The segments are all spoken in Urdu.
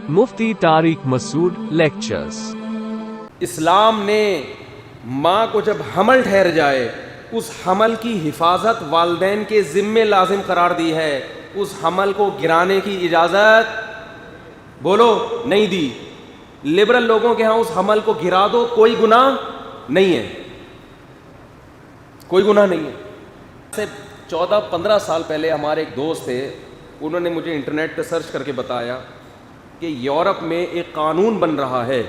مفتی طارق مسعود لیکچرز۔ اسلام نے ماں کو جب حمل ٹھہر جائے اس حمل کی حفاظت والدین کے ذمے لازم قرار دی ہے، اس حمل کو گرانے کی اجازت بولو نہیں دی۔ لبرل لوگوں کے ہاں اس حمل کو گرا دو کوئی گناہ نہیں ہے، کوئی گناہ نہیں ہے۔ 14-15 سال پہلے ہمارے ایک دوست تھے، انہوں نے مجھے انٹرنیٹ پہ سرچ کر کے بتایا کہ یورپ میں ایک قانون بن رہا ہے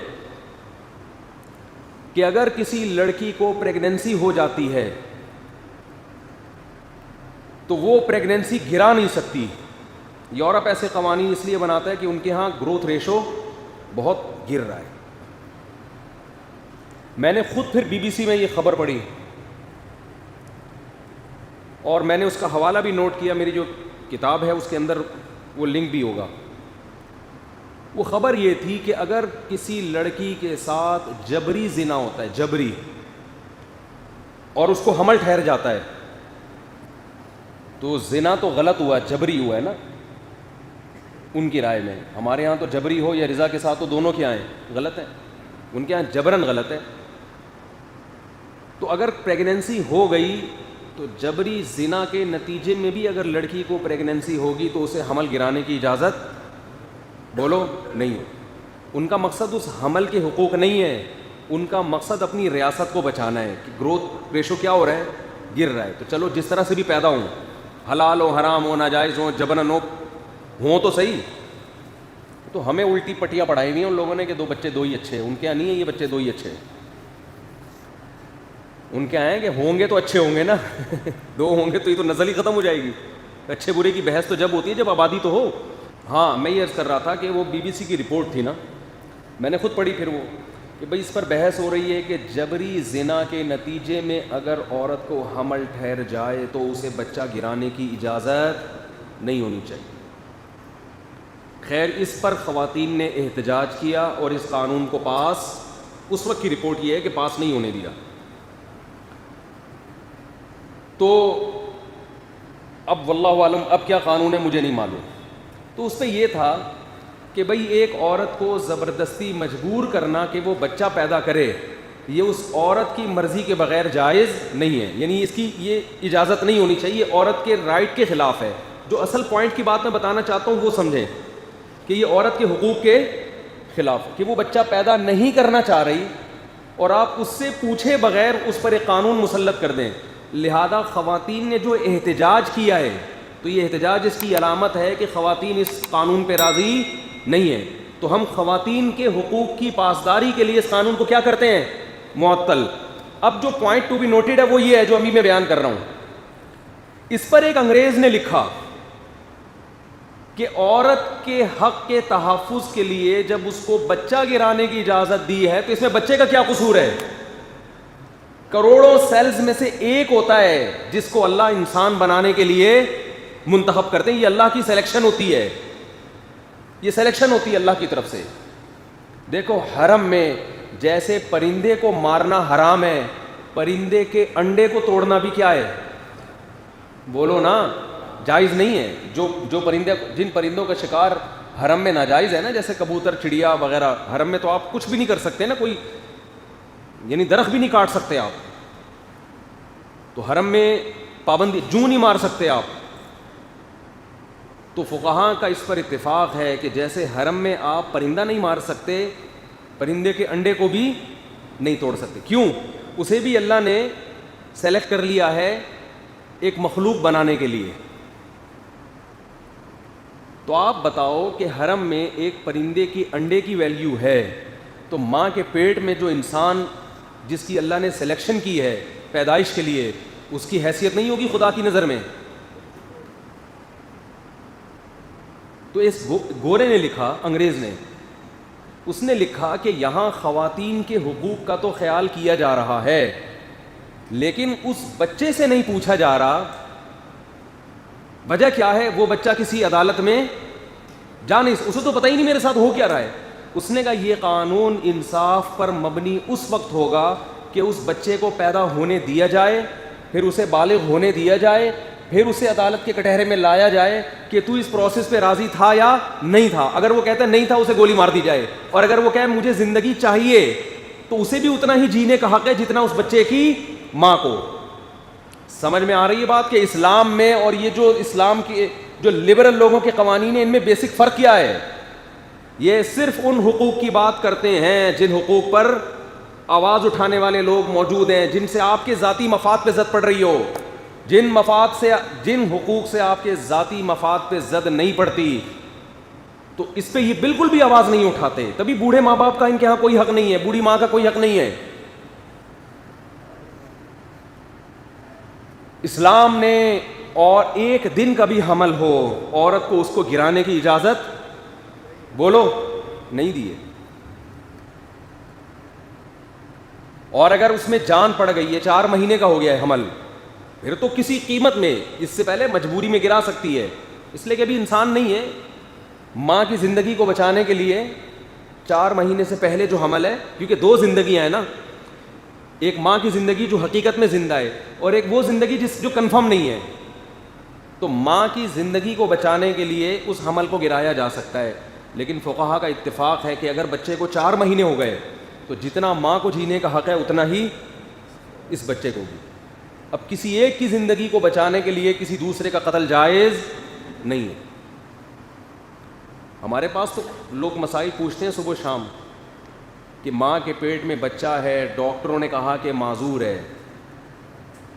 کہ اگر کسی لڑکی کو پریگننسی ہو جاتی ہے تو وہ پریگننسی گرا نہیں سکتی۔ یورپ ایسے قوانین اس لیے بناتا ہے کہ ان کے ہاں گروتھ ریشو بہت گر رہا ہے۔ میں نے خود پھر BBC میں یہ خبر پڑھی اور میں نے اس کا حوالہ بھی نوٹ کیا، میری جو کتاب ہے اس کے اندر وہ لنک بھی ہوگا۔ وہ خبر یہ تھی کہ اگر کسی لڑکی کے ساتھ جبری زنا ہوتا ہے، جبری، اور اس کو حمل ٹھہر جاتا ہے تو زنا تو غلط ہوا، جبری ہوا ہے نا ان کی رائے میں۔ ہمارے ہاں تو جبری ہو یا رضا کے ساتھ تو دونوں کے آئیں غلط ہے، ان کے ہاں جبرن غلط ہے۔ تو اگر پریگننسی ہو گئی تو جبری زنا کے نتیجے میں بھی اگر لڑکی کو پریگننسی ہوگی تو اسے حمل گرانے کی اجازت بولو نہیں ہے۔ ان کا مقصد اس حمل کے حقوق نہیں ہے، ان کا مقصد اپنی ریاست کو بچانا ہے کہ گروتھ ریشو کیا ہو رہا ہے، گر رہا ہے۔ تو چلو جس طرح سے بھی پیدا ہوں، حلال ہو، حرام ہو، ناجائز ہو، جبرن ہوں تو صحیح۔ تو ہمیں الٹی پٹیاں پڑھائی ہوئی ہیں ان لوگوں نے کہ 2 بچے 2 ہی اچھے ہیں، ان کے یہاں نہیں ہے یہ بچے 2 ہی اچھے ہیں، ان کے آئیں کہ ہوں گے تو اچھے ہوں گے نا 2 ہوں گے تو یہ تو نسل ہی ختم ہو جائے گی۔ اچھے برے کی بحث تو جب ہوتی ہے جب آبادی تو ہو۔ ہاں میں یہ عرض کر رہا تھا کہ وہ BBC کی رپورٹ تھی نا، میں نے خود پڑھی پھر وہ کہ بھئی اس پر بحث ہو رہی ہے کہ جبری زنا کے نتیجے میں اگر عورت کو حمل ٹھہر جائے تو اسے بچہ گرانے کی اجازت نہیں ہونی چاہیے۔ خیر اس پر خواتین نے احتجاج کیا اور اس قانون کو پاس، اس وقت کی رپورٹ یہ ہے کہ پاس نہیں ہونے دیا۔ تو اب واللہ عالم اب کیا قانون ہے مجھے نہیں معلوم۔ تو اس پہ یہ تھا کہ بھئی ایک عورت کو زبردستی مجبور کرنا کہ وہ بچہ پیدا کرے یہ اس عورت کی مرضی کے بغیر جائز نہیں ہے، یعنی اس کی یہ اجازت نہیں ہونی چاہیے، عورت کے رائٹ کے خلاف ہے۔ جو اصل پوائنٹ کی بات میں بتانا چاہتا ہوں وہ سمجھیں کہ یہ عورت کے حقوق کے خلاف ہے کہ وہ بچہ پیدا نہیں کرنا چاہ رہی اور آپ اس سے پوچھے بغیر اس پر ایک قانون مسلط کر دیں۔ لہذا خواتین نے جو احتجاج کیا ہے تو یہ احتجاج اس کی علامت ہے کہ خواتین اس قانون پہ راضی نہیں ہیں۔ تو ہم خواتین کے حقوق کی پاسداری کے لیے اس قانون کو کیا کرتے ہیں، معطل۔ اب جو پوائنٹ ٹو بی نوٹڈ ہے وہ یہ ہے جو ابھی میں بیان کر رہا ہوں۔ اس پر ایک انگریز نے لکھا کہ عورت کے حق کے تحفظ کے لیے جب اس کو بچہ گرانے کی اجازت دی ہے تو اس میں بچے کا کیا قصور ہے؟ کروڑوں سیلز میں سے ایک ہوتا ہے جس کو اللہ انسان بنانے کے لیے منتخب کرتے ہیں، یہ اللہ کی سلیکشن ہوتی ہے، یہ سلیکشن ہوتی ہے اللہ کی طرف سے۔ دیکھو حرم میں جیسے پرندے کو مارنا حرام ہے، پرندے کے انڈے کو توڑنا بھی کیا ہے، بولو نا، جائز نہیں ہے۔ جو پرندے، جن پرندوں کا شکار حرم میں ناجائز ہے نا، جیسے کبوتر، چڑیا وغیرہ، حرم میں تو آپ کچھ بھی نہیں کر سکتے نا، کوئی یعنی درخت بھی نہیں کاٹ سکتے آپ، تو حرم میں پابندی، جوں نہیں مار سکتے آپ۔ تو فقہاء کا اس پر اتفاق ہے کہ جیسے حرم میں آپ پرندہ نہیں مار سکتے، پرندے کے انڈے کو بھی نہیں توڑ سکتے۔ کیوں؟ اسے بھی اللہ نے سلیکٹ کر لیا ہے ایک مخلوق بنانے کے لیے۔ تو آپ بتاؤ کہ حرم میں ایک پرندے کی انڈے کی ویلیو ہے تو ماں کے پیٹ میں جو انسان جس کی اللہ نے سلیکشن کی ہے پیدائش کے لیے، اس کی حیثیت نہیں ہوگی خدا کی نظر میں؟ تو اس گورے نے لکھا، انگریز نے، اس نے لکھا کہ یہاں خواتین کے حقوق کا تو خیال کیا جا رہا ہے لیکن اس بچے سے نہیں پوچھا جا رہا۔ وجہ کیا ہے؟ وہ بچہ کسی عدالت میں جا نہیں، اسے تو پتہ ہی نہیں میرے ساتھ ہو کیا رہا ہے۔ اس نے کہا یہ قانون انصاف پر مبنی اس وقت ہوگا کہ اس بچے کو پیدا ہونے دیا جائے، پھر اسے بالغ ہونے دیا جائے، پھر اسے عدالت کے کٹہرے میں لایا جائے کہ تو اس پروسیس پہ راضی تھا یا نہیں تھا. اگر وہ کہتا نہیں تھا اسے گولی مار دی جائے, اور اگر وہ کہے مجھے زندگی چاہیے تو اسے بھی اتنا ہی جینے کا حق ہے جتنا اس بچے کی ماں کو. سمجھ میں آ رہی ہے بات کہ اسلام میں اور یہ جو اسلام کے جو لبرل لوگوں کے قوانین ہیں ان میں بیسک فرق کیا ہے؟ یہ صرف ان حقوق کی بات کرتے ہیں جن حقوق پر آواز اٹھانے والے لوگ موجود ہیں, جن سے آپ کے ذاتی مفاد پہ زد پڑ رہی ہو. جن حقوق سے آپ کے ذاتی مفاد پہ زد نہیں پڑتی تو اس پہ یہ بالکل بھی آواز نہیں اٹھاتے. تبھی بوڑھے ماں باپ کا ان کے یہاں کوئی حق نہیں ہے, بوڑھی ماں کا کوئی حق نہیں ہے. اسلام نے اور ایک دن کا بھی حمل ہو عورت کو اس کو گرانے کی اجازت بولو نہیں دی ہے. اور اگر اس میں جان پڑ گئی ہے, 4 مہینے کا ہو گیا ہے حمل, پھر تو کسی قیمت میں, اس سے پہلے مجبوری میں گرا سکتی ہے, اس لیے کہ ابھی انسان نہیں ہے. ماں کی زندگی کو بچانے کے لیے 4 مہینے سے پہلے جو حمل ہے, کیونکہ 2 زندگیاں ہیں نا, ایک ماں کی زندگی جو حقیقت میں زندہ ہے اور ایک وہ زندگی جو کنفرم نہیں ہے, تو ماں کی زندگی کو بچانے کے لیے اس حمل کو گرایا جا سکتا ہے. لیکن فقہا کا اتفاق ہے کہ اگر بچے کو 4 مہینے ہو گئے تو جتنا ماں کو جینے کا حق ہے اتنا ہی اس بچے کو بھی. اب کسی ایک کی زندگی کو بچانے کے لیے کسی دوسرے کا قتل جائز نہیں ہے. ہمارے پاس تو لوگ مسائل پوچھتے ہیں صبح و شام کہ ماں کے پیٹ میں بچہ ہے, ڈاکٹروں نے کہا کہ معذور ہے.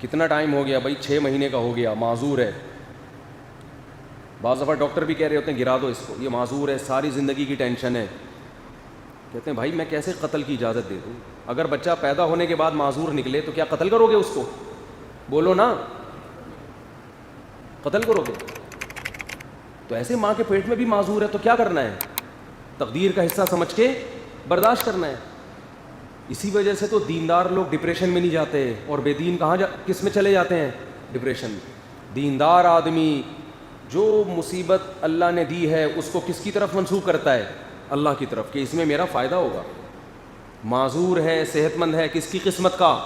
کتنا ٹائم ہو گیا بھائی؟ 6 مہینے کا ہو گیا, معذور ہے. بعض دفعہ ڈاکٹر بھی کہہ رہے ہوتے ہیں گرا دو اس کو, یہ معذور ہے, ساری زندگی کی ٹینشن ہے. کہتے ہیں بھائی میں کیسے قتل کی اجازت دے دوں؟ اگر بچہ پیدا ہونے کے بعد معذور نکلے تو کیا قتل کرو گے اس کو؟ بولو نا, قتل کرو گے؟ تو ایسے ماں کے پیٹ میں بھی معذور ہے تو کیا کرنا ہے؟ تقدیر کا حصہ سمجھ کے برداشت کرنا ہے. اسی وجہ سے تو دیندار لوگ ڈپریشن میں نہیں جاتے, اور بے دین کس میں چلے جاتے ہیں؟ ڈپریشن. دیندار آدمی جو مصیبت اللہ نے دی ہے اس کو کس کی طرف منسوخ کرتا ہے؟ اللہ کی طرف, کہ اس میں میرا فائدہ ہوگا. معذور ہے, صحت مند ہے, کس کی قسمت کا؟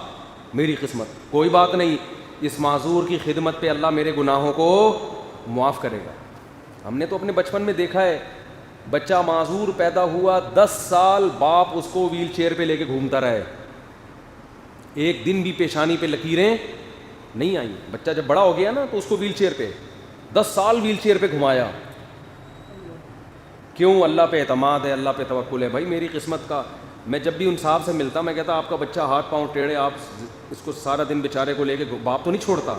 میری قسمت. کوئی بات نہیں, اس معذور کی خدمت پہ اللہ میرے گناہوں کو معاف کرے گا. ہم نے تو اپنے بچپن میں دیکھا ہے, بچہ معذور پیدا ہوا, 10 سال باپ اس کو ویل چیئر پہ لے کے گھومتا رہے, ایک دن بھی پیشانی پہ لکیریں نہیں آئیں. بچہ جب بڑا ہو گیا نا تو اس کو ویل چیئر پہ 10 سال ویل چیئر پہ گھمایا. کیوں؟ اللہ پہ اعتماد ہے, اللہ پہ توکل ہے. بھائی میری قسمت کا. میں جب بھی ان صاحب سے ملتا میں کہتا آپ کا بچہ ہاتھ پاؤں ٹیڑھے, آپ اس کو سارا دن بیچارے کو لے کے, باپ تو نہیں چھوڑتا.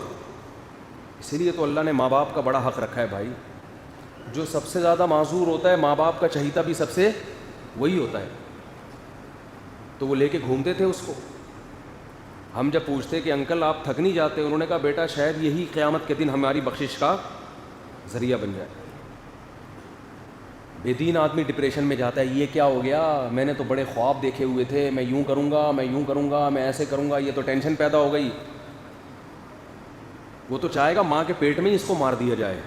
اسی لیے تو اللہ نے ماں باپ کا بڑا حق رکھا ہے بھائی. جو سب سے زیادہ معذور ہوتا ہے ماں باپ کا چہیتا بھی سب سے وہی ہوتا ہے. تو وہ لے کے گھومتے تھے اس کو. ہم جب پوچھتے کہ انکل آپ تھک نہیں جاتے؟ انہوں نے کہا بیٹا شاید یہی قیامت کے دن ہماری بخشش کا ذریعہ بن جائے. بے دین آدمی ڈپریشن میں جاتا ہے, یہ کیا ہو گیا؟ میں نے تو بڑے خواب دیکھے ہوئے تھے, میں یوں کروں گا, میں یوں کروں گا, میں ایسے کروں گا, یہ تو ٹینشن پیدا ہو گئی. وہ تو چاہے گا ماں کے پیٹ میں ہی اس کو مار دیا جائے,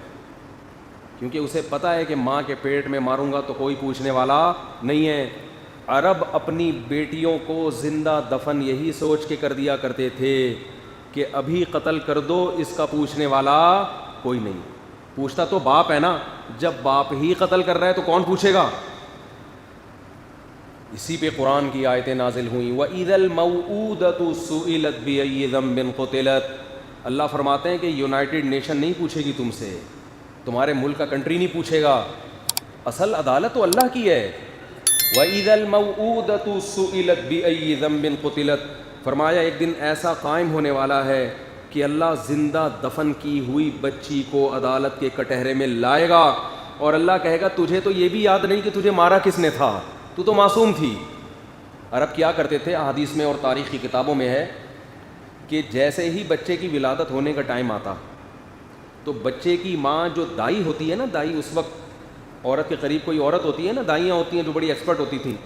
کیونکہ اسے پتہ ہے کہ ماں کے پیٹ میں ماروں گا تو کوئی پوچھنے والا نہیں ہے. عرب اپنی بیٹیوں کو زندہ دفن یہی سوچ کے کر دیا کرتے تھے کہ ابھی قتل کر دو, اس کا پوچھنے والا کوئی نہیں. پوچھتا تو باپ ہے نا, جب باپ ہی قتل کر رہا ہے تو کون پوچھے گا؟ اسی پہ قرآن کی آیتیں نازل ہوئیں. وَإِذَا الْمَوْءُودَةُ سُئِلَتْ بِأَيِّ ذَنبٍ قُتِلَتْ. اللہ فرماتے ہیں کہ یونائٹڈ نیشن نہیں پوچھے گی تم سے, تمہارے ملک کا کنٹری نہیں پوچھے گا, اصل عدالت تو اللہ کی ہے. وَإِذَا الْمَوْءُودَةُ سُئِلَتْ بِأَيِّ ذَنبٍ قُتِلَتْ. فرمایا ایک دن ایسا قائم ہونے والا ہے کہ اللہ زندہ دفن کی ہوئی بچی کو عدالت کے کٹہرے میں لائے گا, اور اللہ کہے گا تجھے تو یہ بھی یاد نہیں کہ تجھے مارا کس نے تھا, تو معصوم تھی. عرب کیا کرتے تھے, احادیث میں اور تاریخی کتابوں میں ہے کہ جیسے ہی بچے کی ولادت ہونے کا ٹائم آتا تو بچے کی ماں جو دائی ہوتی ہے نا, دائی اس وقت عورت کے قریب کوئی عورت ہوتی ہے نا, دائیاں ہوتی ہیں جو بڑی ایکسپرٹ ہوتی تھیں,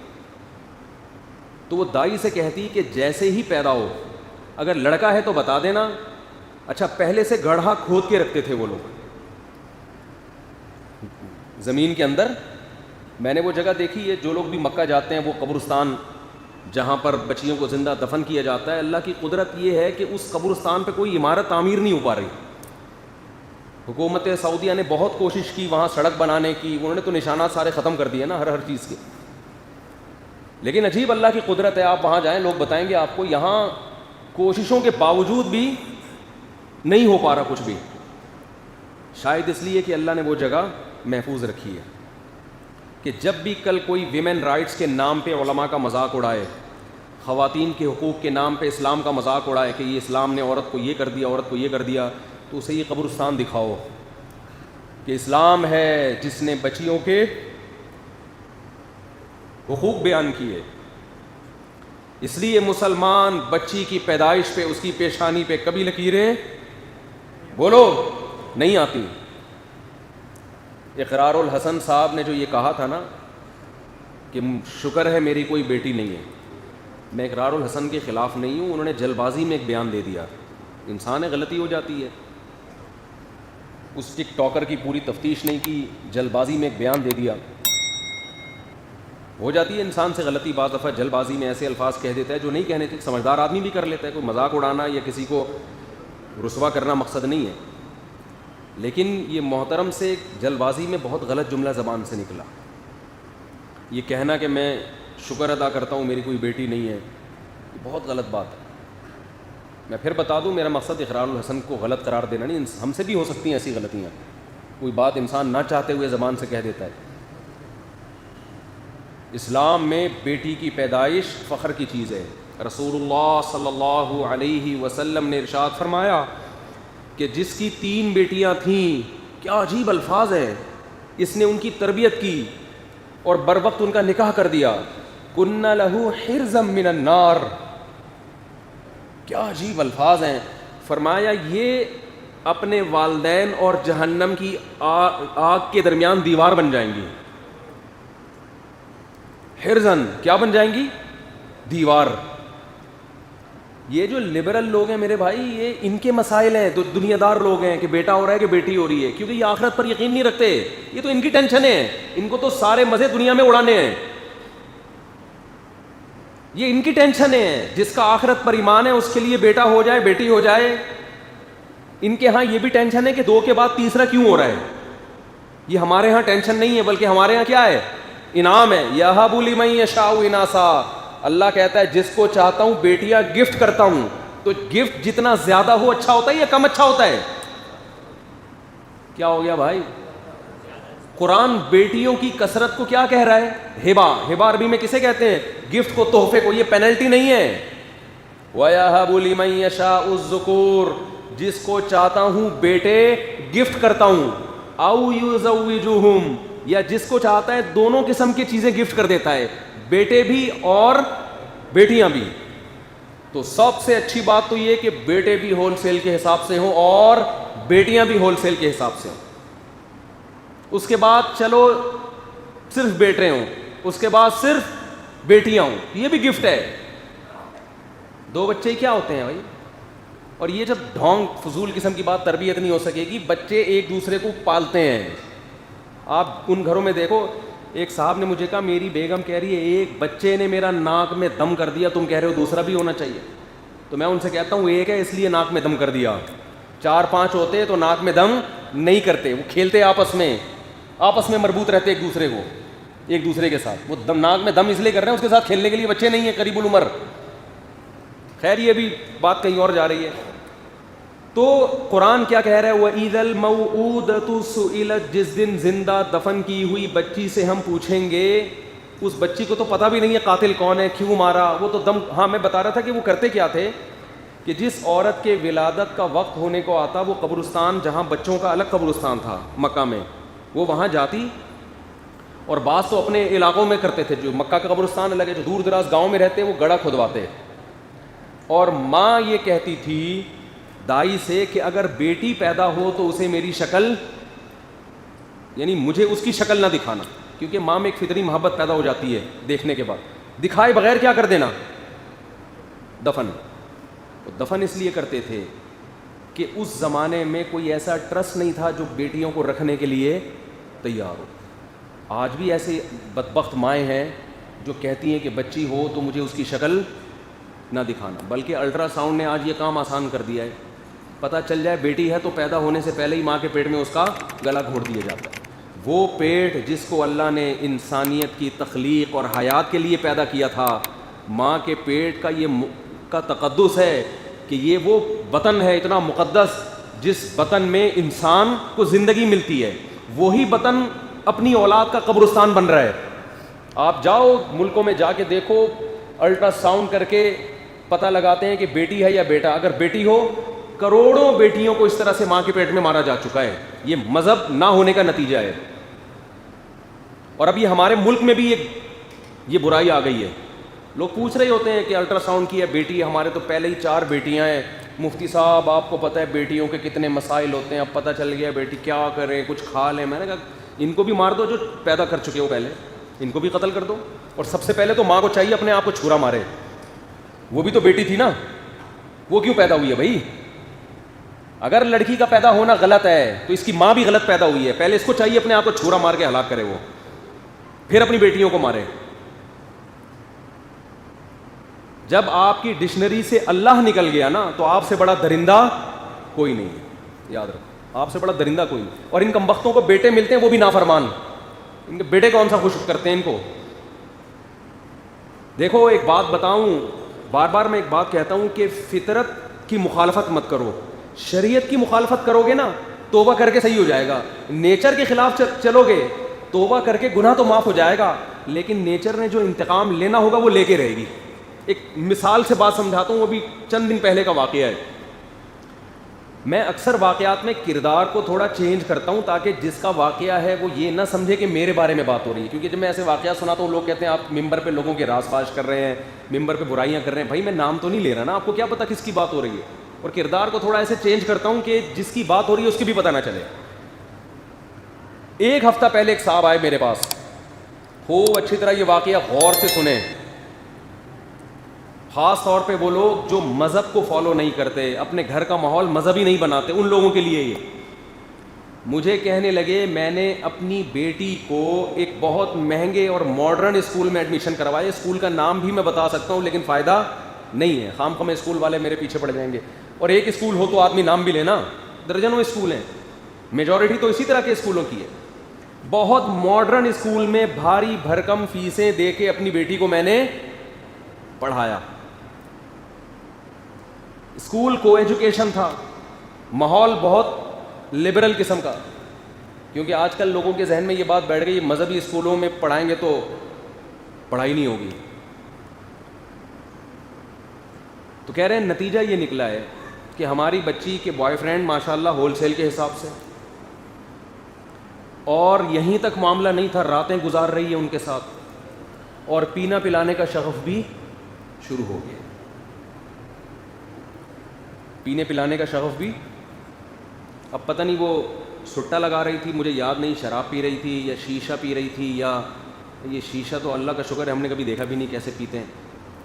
تو وہ دائی سے کہتی کہ جیسے ہی پیدا ہو, اگر لڑکا ہے تو بتا دینا. اچھا پہلے سے گڑھا کھود کے رکھتے تھے وہ لوگ زمین کے اندر. میں نے وہ جگہ دیکھی ہے, جو لوگ بھی مکہ جاتے ہیں وہ قبرستان جہاں پر بچیوں کو زندہ دفن کیا جاتا ہے, اللہ کی قدرت یہ ہے کہ اس قبرستان پہ کوئی عمارت تعمیر نہیں ہو پا رہی, حکومت سعودیہ نے بہت کوشش کی وہاں سڑک بنانے کی, انہوں نے تو نشانات سارے ختم کر دیے نا ہر چیز کے, لیکن عجیب اللہ کی قدرت ہے. آپ وہاں جائیں, لوگ بتائیں گے آپ کو, یہاں کوششوں کے باوجود بھی نہیں ہو پا رہا کچھ بھی. شاید اس لیے کہ اللہ نے وہ جگہ محفوظ رکھی ہے کہ جب بھی کل کوئی ویمن رائٹس کے نام پہ علماء کا مذاق اڑائے, خواتین کے حقوق کے نام پہ اسلام کا مذاق اڑائے کہ یہ اسلام نے عورت کو یہ کر دیا, عورت کو یہ کر دیا, تو اسے یہ قبرستان دکھاؤ کہ اسلام ہے جس نے بچیوں کے حقوق بیان کیے. اس لیے مسلمان بچی کی پیدائش پہ اس کی پیشانی پہ کبھی لکیریں بولو نہیں آتی. اقرار الحسن صاحب نے جو یہ کہا تھا نا کہ شکر ہے میری کوئی بیٹی نہیں ہے, میں اقرار الحسن کے خلاف نہیں ہوں, انہوں نے جلد بازی میں ایک بیان دے دیا. انسان ہے, غلطی ہو جاتی ہے. اس ٹک ٹاکر کی پوری تفتیش نہیں کی, جلد بازی میں ایک بیان دے دیا. ہو جاتی ہے انسان سے غلطی, بعض دفعہ جلد بازی میں ایسے الفاظ کہہ دیتا ہے جو نہیں کہنے تھے. سمجھدار آدمی بھی کر لیتا ہے, کوئی مذاق اڑانا یا کسی کو رسوا کرنا مقصد نہیں ہے. لیکن یہ محترم سے جلد بازی میں بہت غلط جملہ زبان سے نکلا. یہ کہنا کہ میں شکر ادا کرتا ہوں میری کوئی بیٹی نہیں ہے, یہ بہت غلط بات ہے. میں پھر بتا دوں, میرا مقصد اقرار الحسن کو غلط قرار دینا نہیں, ہم سے بھی ہو سکتی ہیں ایسی غلطیاں, کوئی بات انسان نہ چاہتے ہوئے زبان سے کہہ دیتا ہے. اسلام میں بیٹی کی پیدائش فخر کی چیز ہے. رسول اللہ صلی اللہ علیہ وسلم نے ارشاد فرمایا کہ جس کی 3 بیٹیاں تھیں, کیا عجیب الفاظ ہیں, اس نے ان کی تربیت کی اور بر وقت ان کا نکاح کر دیا. کن لہو حرزا من النار, کیا عجیب الفاظ ہیں. فرمایا یہ اپنے والدین اور جہنم کی آگ کے درمیان دیوار بن جائیں گی. حرزن کیا بن جائیں گی؟ دیوار. یہ جو لبرل لوگ ہیں میرے بھائی, یہ ان کے مسائل ہیں. دنیا دار لوگ ہیں کہ بیٹا ہو رہا ہے کہ بیٹی ہو رہی ہے, کیونکہ یہ آخرت پر یقین نہیں رکھتے. یہ تو ان کی ٹینشن ہے, ان کو تو سارے مزے دنیا میں اڑانے ہیں. یہ ان کی ٹینشن ہے. جس کا آخرت پر ایمان ہے اس کے لیے بیٹا ہو جائے بیٹی ہو جائے. ان کے ہاں یہ بھی ٹینشن ہے کہ 2 کے بعد تیسرا کیوں ہو رہا ہے. یہ ہمارے ہاں ٹینشن نہیں ہے, بلکہ ہمارے ہاں کیا ہے, انعام ہے. یہب لمن یشاء اناثا, اللہ کہتا ہے جس کو چاہتا ہوں بیٹیاں گفٹ کرتا ہوں. تو گفٹ جتنا زیادہ ہو اچھا ہوتا ہے یا کم اچھا ہوتا ہے؟ کیا ہو گیا بھائی؟ قرآن بیٹیوں کی کثرت کو کیا کہہ رہا ہے؟ ہبا. ہبا عربی میں کسے کہتے ہیں؟ گفٹ کو, تحفے کو. یہ پینلٹی نہیں ہے. وَيَهَبُ لِمَن يَشَاءُ الذُّكُورَ, جس کو چاہتا ہوں بیٹے گفٹ کرتا ہوں. اَوْ يُزَوِّجُهُمْ, یا جس کو چاہتا ہے دونوں قسم کی چیزیں گفٹ کر دیتا ہے, بیٹے بھی اور بیٹیاں بھی. تو سب سے اچھی بات تو یہ کہ بیٹے بھی ہول سیل کے حساب سے ہوں اور بیٹیاں بھی ہول سیل کے حساب سے ہوں. اس کے بعد چلو صرف بیٹے ہوں, اس کے بعد صرف بیٹیاں ہوں, یہ بھی گفٹ ہے. 2 بچے کیا ہوتے ہیں بھائی؟ اور یہ جب ڈھونگ فضول قسم کی بات, تربیت نہیں ہو سکے گی. بچے ایک دوسرے کو پالتے ہیں. آپ ان گھروں میں دیکھو, ایک صاحب نے مجھے کہا میری بیگم کہہ رہی ہے ایک بچے نے میرا ناک میں دم کر دیا, تم کہہ رہے ہو دوسرا بھی ہونا چاہیے. تو میں ان سے کہتا ہوں ایک ہے اس لیے ناک میں دم کر دیا, 4-5 ہوتے تو ناک میں دم نہیں کرتے. وہ کھیلتے آپس میں مربوط رہتے ایک دوسرے کے ساتھ. وہ ناک میں دم اس لیے کر رہے ہیں, اس کے ساتھ کھیلنے کے لیے بچے نہیں ہیں قریب العمر. خیر یہ بھی بات کہیں اور جا رہی ہے. تو قرآن کیا کہہ رہا ہے؟ وَإِذَا الْمَوْءُودَةُ سُئِلَتْ, جس دن زندہ دفن کی ہوئی بچی سے ہم پوچھیں گے. اس بچی کو تو پتہ بھی نہیں ہے قاتل کون ہے, کیوں مارا. وہ تو دم, ہاں میں بتا رہا تھا کہ وہ کرتے کیا تھے کہ جس عورت کے ولادت کا وقت ہونے کو آتا, وہ قبرستان, جہاں بچوں کا الگ قبرستان تھا مکہ میں, وہ وہاں جاتی. اور بعض تو اپنے علاقوں میں کرتے تھے, جو مکہ کا قبرستان الگ ہے, جو دور دراز گاؤں میں رہتے وہ گڑھا کھدواتے. اور ماں یہ کہتی تھی دائی سے کہ اگر بیٹی پیدا ہو تو اسے میری شکل, یعنی مجھے اس کی شکل نہ دکھانا, کیونکہ ماں میں ایک فطری محبت پیدا ہو جاتی ہے دیکھنے کے بعد. دکھائے بغیر کیا کر دینا, دفن. دفن اس لیے کرتے تھے کہ اس زمانے میں کوئی ایسا ٹرسٹ نہیں تھا جو بیٹیوں کو رکھنے کے لیے تیار ہو. آج بھی ایسے بدبخت مائیں ہیں جو کہتی ہیں کہ بچی ہو تو مجھے اس کی شکل نہ دکھانا. بلکہ الٹرا ساؤنڈ نے آج یہ کام آسان کر دیا ہے. پتہ چل جائے بیٹی ہے تو پیدا ہونے سے پہلے ہی ماں کے پیٹ میں اس کا گلا گھونٹ دیا جاتا ہے. وہ پیٹ جس کو اللہ نے انسانیت کی تخلیق اور حیات کے لیے پیدا کیا تھا, ماں کے پیٹ کا یہ کا تقدس ہے کہ یہ وہ وطن ہے اتنا مقدس جس وطن میں انسان کو زندگی ملتی ہے. وہی وطن اپنی اولاد کا قبرستان بن رہا ہے. آپ جاؤ ملکوں میں جا کے دیکھو, الٹرا ساؤنڈ کر کے پتہ لگاتے ہیں کہ بیٹی ہے یا بیٹا. اگر بیٹی ہو, کروڑوں بیٹیوں کو اس طرح سے ماں کے پیٹ میں مارا جا چکا ہے. یہ مذہب نہ ہونے کا نتیجہ ہے. اور اب یہ ہمارے ملک میں بھی یہ برائی آ گئی ہے. لوگ پوچھ رہے ہوتے ہیں کہ الٹرا ساؤنڈ کی ہے بیٹی, ہمارے تو پہلے ہی 4 بیٹیاں ہیں. مفتی صاحب آپ کو پتہ ہے بیٹیوں کے کتنے مسائل ہوتے ہیں, اب پتہ چل گیا بیٹی کیا کریں, کچھ کھا لیں. میں نے کہا ان کو بھی مار دو جو پیدا کر چکے ہو, پہلے ان کو بھی قتل کر دو. اور سب سے پہلے تو ماں کو چاہیے اپنے آپ کو چھرا مارے. وہ بھی تو بیٹی تھی نا, وہ کیوں پیدا ہوئی ہے بھائی؟ اگر لڑکی کا پیدا ہونا غلط ہے تو اس کی ماں بھی غلط پیدا ہوئی ہے. پہلے اس کو چاہیے اپنے آپ کو چھرا مار کے ہلاک کرے, وہ پھر اپنی بیٹیوں کو مارے. جب آپ کی ڈکشنری سے اللہ نکل گیا نا تو آپ سے بڑا درندہ کوئی نہیں ہے. یاد رکھو, آپ سے بڑا درندہ کوئی نہیں. اور ان کمبختوں کو بیٹے ملتے ہیں وہ بھی نافرمان. ان کے بیٹے کون سا خوش کرتے ہیں ان کو. دیکھو ایک بات بتاؤں, بار بار میں ایک بات کہتا ہوں کہ فطرت کی مخالفت مت کرو. شریعت کی مخالفت کرو گے نا توبہ کر کے صحیح ہو جائے گا. نیچر کے خلاف چلو گے توبہ کر کے گناہ تو معاف ہو جائے گا, لیکن نیچر نے جو انتقام لینا ہوگا وہ لے کے رہے گی. ایک مثال سے بات سمجھاتا ہوں, وہ بھی چند دن پہلے کا واقعہ ہے. میں اکثر واقعات میں کردار کو تھوڑا چینج کرتا ہوں تاکہ جس کا واقعہ ہے وہ یہ نہ سمجھے کہ میرے بارے میں بات ہو رہی ہے. کیونکہ جب میں ایسے واقعات سناتا ہوں لوگ کہتے ہیں آپ ممبر پہ لوگوں کے راز فاش کر رہے ہیں, ممبر پہ برائیاں کر رہے ہیں. بھائی میں نام تو نہیں لے رہا نا, آپ کو کیا پتا کس کی بات ہو رہی ہے. اور کردار کو تھوڑا ایسے چینج کرتا ہوں کہ جس کی بات ہو رہی ہے اس کی بھی پتہ نہ چلے. ایک ہفتہ پہلے ایک صاحب آئے میرے پاس, خوب اچھی طرح یہ واقعہ غور سے سنیں. خاص طور پہ وہ لوگ جو مذہب کو فالو نہیں کرتے, اپنے گھر کا ماحول مذہبی نہیں بناتے, ان لوگوں کے لیے یہ. مجھے کہنے لگے میں نے اپنی بیٹی کو ایک بہت مہنگے اور ماڈرن اسکول میں ایڈمیشن کروایا. اسکول کا نام بھی میں بتا سکتا ہوں لیکن فائدہ نہیں ہے, خام خواہ اسکول والے میرے پیچھے پڑ جائیں گے. اور ایک اسکول ہو تو آدمی نام بھی لینا, درجنوں اسکول ہیں, میجورٹی تو اسی طرح کے اسکولوں کی ہے. بہت ماڈرن اسکول میں بھاری بھرکم فیسیں دے کے اپنی بیٹی کو میں نے پڑھایا. اسکول کو ایجوکیشن تھا, ماحول بہت لبرل قسم کا, کیونکہ آج کل لوگوں کے ذہن میں یہ بات بیٹھ گئی مذہبی اسکولوں میں پڑھائیں گے تو پڑھائی نہیں ہوگی. تو کہہ رہے ہیں نتیجہ یہ نکلا ہے کہ ہماری بچی کے بوائے فرینڈ ماشاءاللہ ہول سیل کے حساب سے, اور یہیں تک معاملہ نہیں تھا, راتیں گزار رہی ہے ان کے ساتھ, اور پینا پلانے کا شغف بھی شروع ہو گیا. پینے پلانے کا شغف بھی, اب پتہ نہیں وہ سٹا لگا رہی تھی, مجھے یاد نہیں, شراب پی رہی تھی یا شیشہ پی رہی تھی, یا یہ شیشہ تو اللہ کا شکر ہے ہم نے کبھی دیکھا بھی نہیں کیسے پیتے ہیں.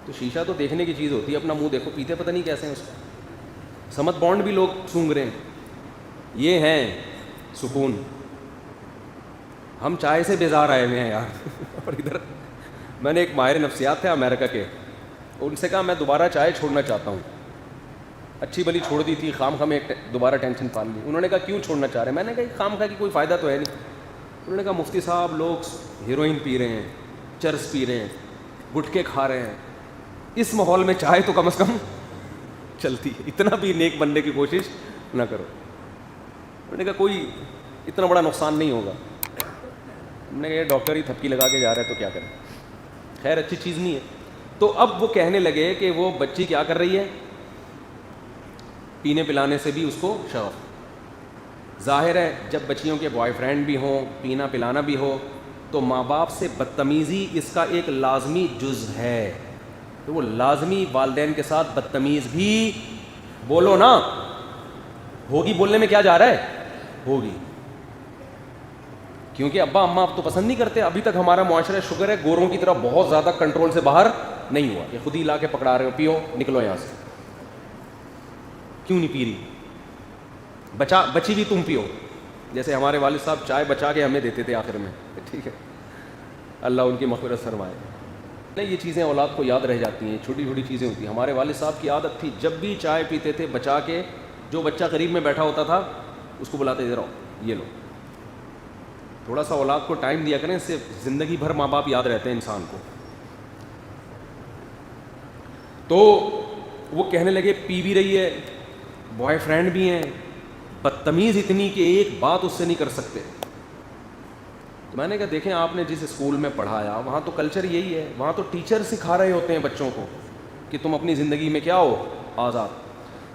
تو شیشہ تو دیکھنے کی چیز ہوتی ہے, اپنا منہ دیکھو, پیتے پتہ نہیں کیسے ہیں. اس کا سمت بانڈ بھی لوگ سونگ رہے ہیں. یہ ہیں سکون. ہم چائے سے بیزار آئے ہوئے ہیں یار. اور ادھر میں نے ایک ماہر نفسیات تھے امریکہ کے, ان سے کہا میں دوبارہ چائے چھوڑنا چاہتا ہوں. اچھی بلی چھوڑ دی تھی, خام خواہ میں دوبارہ ٹینشن پال لی. انہوں نے کہا کیوں چھوڑنا چاہ رہے ہیں؟ میں نے کہا خام خواہ کی کوئی فائدہ تو ہے نہیں. انہوں نے کہا مفتی صاحب لوگ ہیروئن پی رہے ہیں, چرس پی رہے ہیں, گٹکے کھا رہے ہیں, اس ماحول میں چائے تو کم از کم چلتی ہے, اتنا بھی نیک بننے کی کوشش نہ کرو. انہوں نے کہا کوئی اتنا بڑا نقصان نہیں ہوگا. ہم نے کہا ڈاکٹر ہی تھپکی لگا کے جا رہا ہے تو کیا کریں, خیر اچھی چیز نہیں ہے. تو اب وہ کہنے لگے کہ وہ بچی کیا کر رہی ہے, پینے پلانے سے بھی اس کو شوق. ظاہر ہے جب بچیوں کے بوائے فرینڈ بھی ہوں, پینا پلانا بھی ہو, تو ماں باپ سے بدتمیزی اس کا ایک لازمی جز ہے. تو وہ لازمی والدین کے ساتھ بدتمیز بھی بولو نا, ہوگی, بولنے میں کیا جا رہا ہے, ہوگی. کیونکہ ابا اماں اب تو پسند نہیں کرتے. ابھی تک ہمارا معاشرہ شکر ہے گوروں کی طرح بہت زیادہ کنٹرول سے باہر نہیں ہوا, یہ خود ہی لا کے پکڑا رہے ہو, پیو نکلو یہاں سے. کیوں نہیں پی رہی, بچی بھی تم پیو. جیسے ہمارے والد صاحب چائے بچا کے ہمیں دیتے تھے آخر میں, ٹھیک ہے, اللہ ان کی مغفرت فرمائے. نہیں یہ چیزیں اولاد کو یاد رہ جاتی ہیں, چھوٹی چھوٹی چیزیں ہوتی ہیں. ہمارے والد صاحب کی عادت تھی جب بھی چائے پیتے تھے بچا کے جو بچہ قریب میں بیٹھا ہوتا تھا اس کو بلاتے ادھر آؤ, یہ لو. تھوڑا سا اولاد کو ٹائم دیا کریں, اس سے زندگی بھر ماں باپ یاد رہتے ہیں انسان کو. تو وہ کہنے لگے پی بھی رہی ہے, بوائے فرینڈ بھی ہیں, بدتمیز اتنی کہ ایک بات اس سے نہیں کر سکتے. تو میں نے کہا دیکھیں آپ نے جس اسکول میں پڑھایا وہاں تو کلچر یہی ہے, وہاں تو ٹیچر سکھا رہے ہوتے ہیں بچوں کو کہ تم اپنی زندگی میں کیا ہو, آزاد.